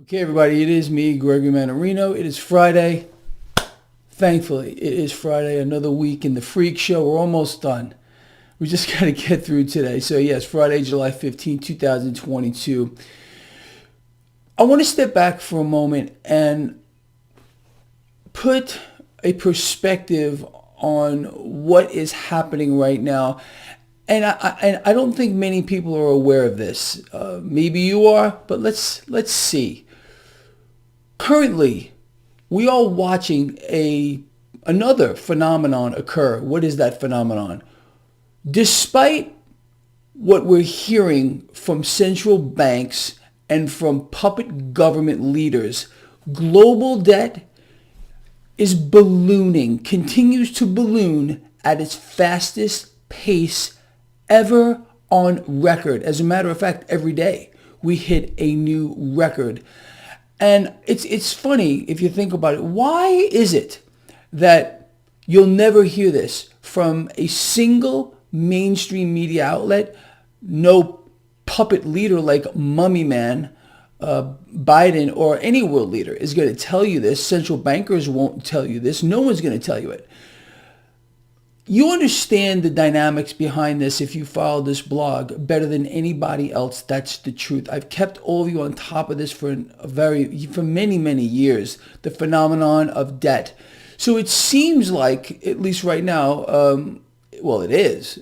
Okay, everybody, it is me, Gregory Mannarino. It is Friday. Thankfully, it is Friday, another week in the Freak Show. We're almost done. We just got to get through today. So, yes, Friday, July 15, 2022. I want to step back for a moment and put a perspective on what is happening right now. And I don't think many people are aware of this. Maybe you are, but let's see. Currently, we are watching another phenomenon occur. What is that phenomenon? Despite what we're hearing from central banks and from puppet government leaders, global debt is ballooning, continues to balloon at its fastest pace ever on record. As a matter of fact, every day we hit a new record. And it's funny if you think about it. Why is it that you'll never hear this from a single mainstream media outlet? No puppet leader like Mummy Man, Biden, or any world leader is going to tell you this. Central bankers won't tell you this. No one's going to tell you it. You understand the dynamics behind this if you follow this blog better than anybody else. That's the truth. I've kept all of you on top of this for many, many years, the phenomenon of debt. So it seems like, at least right now, it is,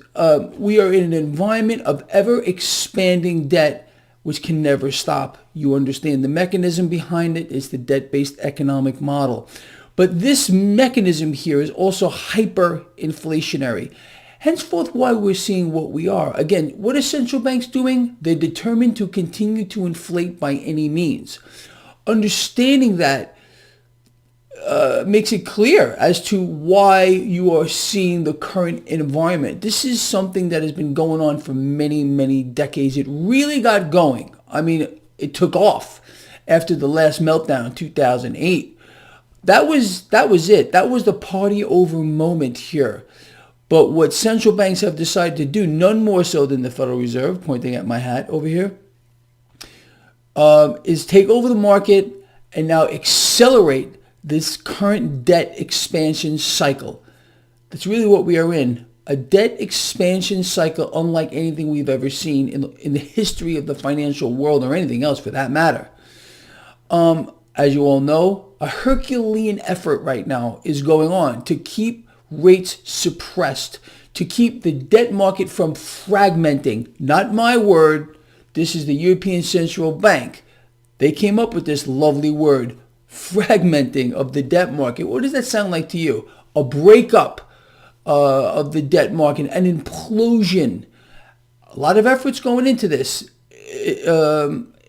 we are in an environment of ever-expanding debt, which can never stop. You understand the mechanism behind it is the debt-based economic model. But this mechanism here is also hyperinflationary. Henceforth, why we're seeing what we are. Again, what are central banks doing? They're determined to continue to inflate by any means. Understanding that makes it clear as to why you are seeing the current environment. This is something that has been going on for many, many decades. It really got going. I mean, it took off after the last meltdown in 2008. That was it. That was the party over moment here. But what central banks have decided to do, none more so than the Federal Reserve, pointing at my hat over here, is take over the market and now accelerate this current debt expansion cycle. That's really what we are in. A debt expansion cycle unlike anything we've ever seen in the history of the financial world or anything else for that matter. As you all know, a Herculean effort right now is going on to keep rates suppressed, to keep the debt market from fragmenting. Not my word. This is the European Central Bank. They came up with this lovely word, fragmenting of the debt market. What does that sound like to you? A breakup of the debt market, an implosion. A lot of efforts going into this.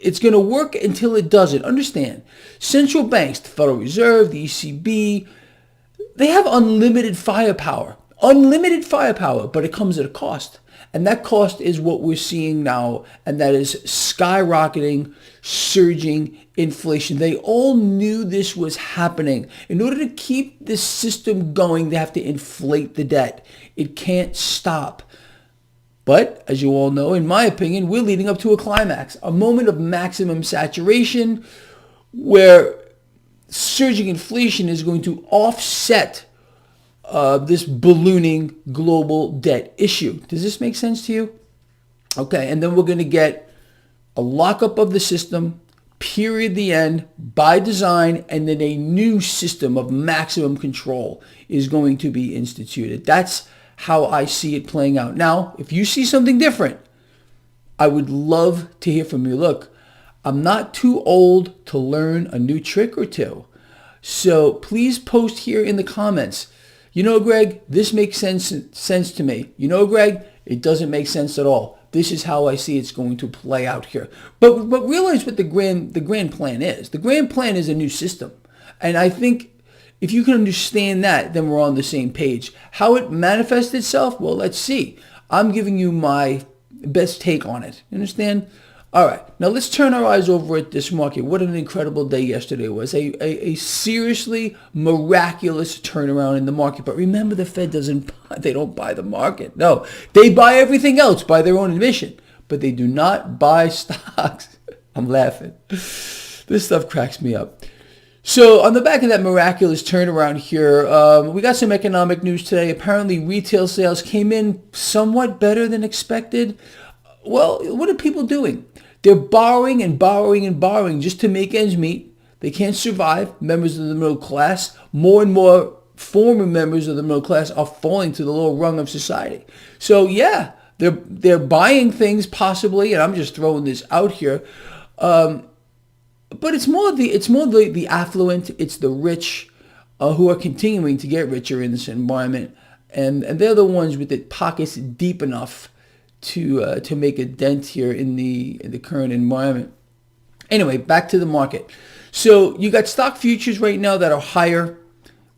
It's going to work until it doesn't. Understand, central banks, the Federal Reserve, the ECB, they have unlimited firepower. Unlimited firepower, but it comes at a cost. And that cost is what we're seeing now, and that is skyrocketing, surging inflation. They all knew this was happening. In order to keep this system going, they have to inflate the debt. It can't stop. But, as you all know, in my opinion, we're leading up to a climax, a moment of maximum saturation where surging inflation is going to offset this ballooning global debt issue. Does this make sense to you? Okay, and then we're going to get a lockup of the system, period, the end, by design, and then a new system of maximum control is going to be instituted. That's how I see it playing out. Now, if you see something different, I would love to hear from you. Look, I'm not too old to learn a new trick or two. So please post here in the comments. You know, Greg, this makes sense to me. You know, Greg, it doesn't make sense at all. This is how I see it's going to play out here. But realize what the grand plan is. The grand plan is a new system. And I think if you can understand that, then we're on the same page. How it manifests itself? Well, let's see. I'm giving you my best take on it. You understand? All right. Now let's turn our eyes over at this market. What an incredible day yesterday was. A seriously miraculous turnaround in the market. But remember, the Fed they don't buy the market. No, they buy everything else by their own admission. But they do not buy stocks. I'm laughing. This stuff cracks me up. So on the back of that miraculous turnaround here, we got some economic news today. Apparently retail sales came in somewhat better than expected. Well, what are people doing? They're borrowing and borrowing and borrowing just to make ends meet. They can't survive. Members of the middle class, more and more former members of the middle class are falling to the lower rung of society. So yeah, they're buying things possibly, and I'm just throwing this out here. But it's more the affluent, it's the rich who are continuing to get richer in this environment, and they're the ones with the pockets deep enough to make a dent here in the current environment. Anyway, back to the market. So you got stock futures right now that are higher.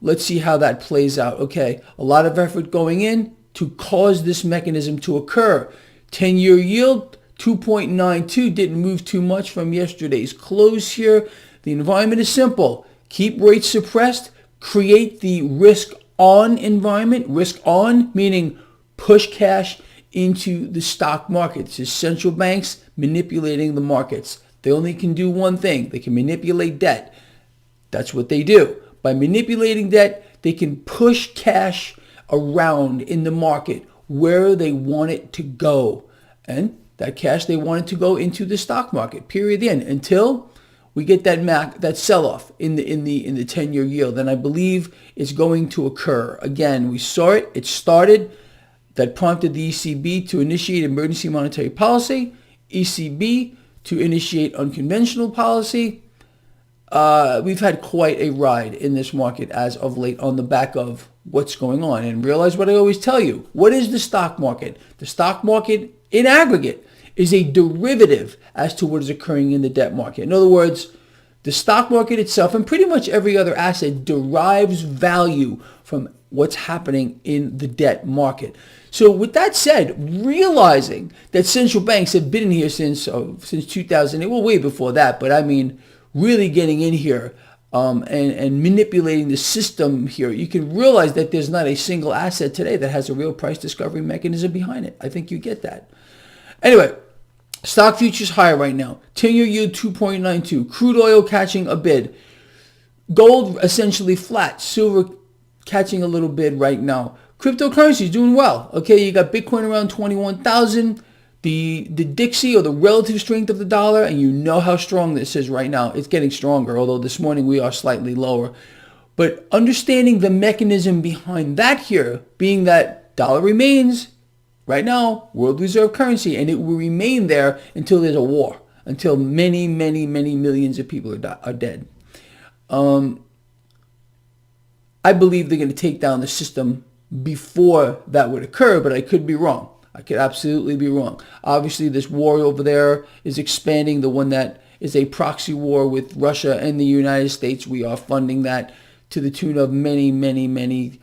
Let's see how that plays out. Okay, a lot of effort going in to cause this mechanism to occur. 10-year yield, 2.92, didn't move too much from yesterday's close here. The environment is simple. Keep rates suppressed, create the risk-on environment. Risk-on meaning push cash into the stock market. This is central banks manipulating the markets. They only can do one thing. They can manipulate debt. That's what they do. By manipulating debt, they can push cash around in the market where they want it to go. And that cash, they want it to go into the stock market, period, the end, until we get that sell-off in the 10-year yield. And I believe it's going to occur. Again, we saw it. It started. That prompted the ECB to initiate emergency monetary policy, ECB to initiate unconventional policy. We've had quite a ride in this market as of late on the back of what's going on. And realize what I always tell you. What is the stock market? The stock market in aggregate is a derivative as to what is occurring in the debt market. In other words, the stock market itself and pretty much every other asset derives value from what's happening in the debt market. So with that said, realizing that central banks have been in here since 2008, well, way before that, but I mean, really getting in here and manipulating the system here, you can realize that there's not a single asset today that has a real price discovery mechanism behind it. I think you get that. Anyway, stock futures higher right now. 10-year yield 2.92. Crude oil catching a bid. Gold essentially flat. Silver catching a little bid right now. Cryptocurrency is doing well. Okay, you got Bitcoin around 21,000. The Dixie, or the relative strength of the dollar, and you know how strong this is right now. It's getting stronger, although this morning we are slightly lower. But understanding the mechanism behind that here, being that dollar remains, right now, world reserve currency, and it will remain there until there's a war, until many, many, many millions of people are dead. I believe they're going to take down the system before that would occur, but I could be wrong. I could absolutely be wrong. Obviously, this war over there is expanding. The one that is a proxy war with Russia and the United States, we are funding that to the tune of many, many, many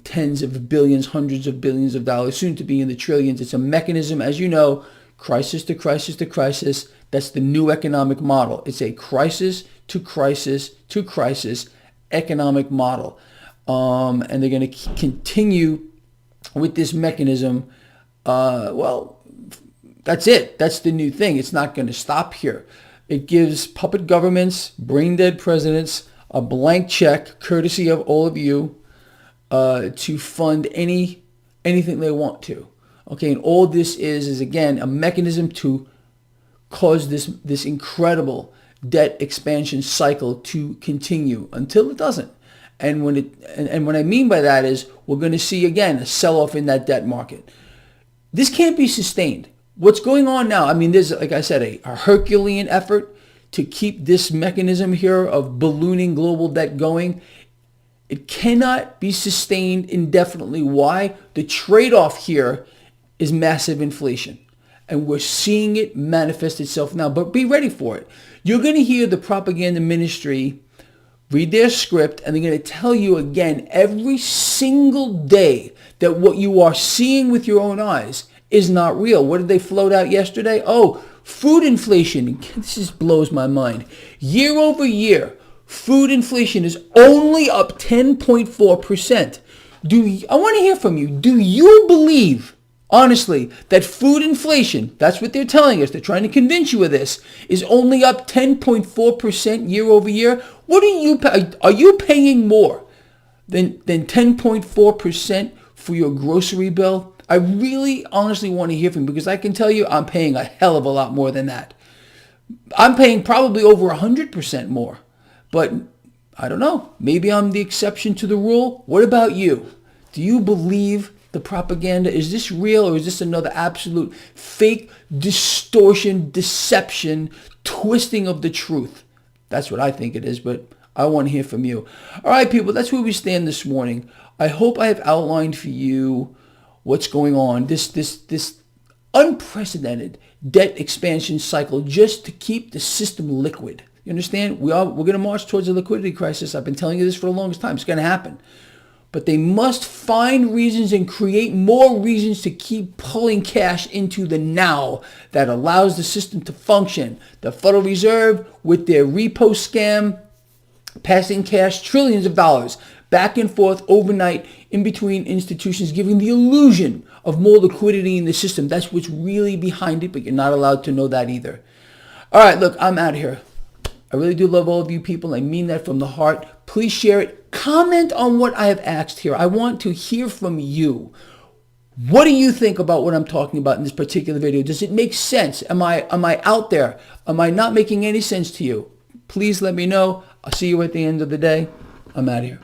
tens of billions, hundreds of billions of dollars, soon to be in the trillions. It's a mechanism, as you know, crisis to crisis to crisis. That's the new economic model. It's a crisis to crisis to crisis economic model. And they're going to continue with this mechanism. Well, that's it. That's the new thing. It's not going to stop here. It gives puppet governments, brain-dead presidents, a blank check, courtesy of all of you, to fund anything they want to. Okay, and all this is again a mechanism to cause this incredible debt expansion cycle to continue until it doesn't. And what I mean by that is we're going to see again a sell-off in that debt market. This can't be sustained. What's going on now? I mean, there's, like I said, a Herculean effort to keep this mechanism here of ballooning global debt going. It cannot be sustained indefinitely. Why? The trade-off here is massive inflation. And we're seeing it manifest itself now. But be ready for it. You're going to hear the propaganda ministry read their script, and they're going to tell you again every single day that what you are seeing with your own eyes is not real. What did they float out yesterday? Oh, food inflation. This just blows my mind. Year over year, food inflation is only up 10.4%. I want to hear from you. Do you believe honestly, that food inflation, that's what they're telling us, they're trying to convince you of this, is only up 10.4% year over year. What are you paying more than 10.4% for your grocery bill? I really honestly want to hear from you, because I can tell you I'm paying a hell of a lot more than that. I'm paying probably over 100% more. But I don't know. Maybe I'm the exception to the rule. What about you? Do you believe the propaganda? Is this real, or is this another absolute fake distortion, deception, twisting of the truth? That's what I think it is, but I want to hear from you. All right, people, that's where we stand this morning. I hope I have outlined for you what's going on. This unprecedented debt expansion cycle just to keep the system liquid. You understand? We're going to march towards a liquidity crisis. I've been telling you this for the longest time. It's going to happen. But they must find reasons and create more reasons to keep pulling cash into the now that allows the system to function. The Federal Reserve, with their repo scam, passing cash, trillions of dollars back and forth overnight in between institutions, giving the illusion of more liquidity in the system. That's what's really behind it, but you're not allowed to know that either. All right, look, I'm out of here. I really do love all of you people. I mean that from the heart. Please share it. Comment on what I have asked here. I want to hear from you. What do you think about what I'm talking about in this particular video? Does it make sense? Am I out there? Am I not making any sense to you? Please let me know. I'll see you at the end of the day. I'm out of here.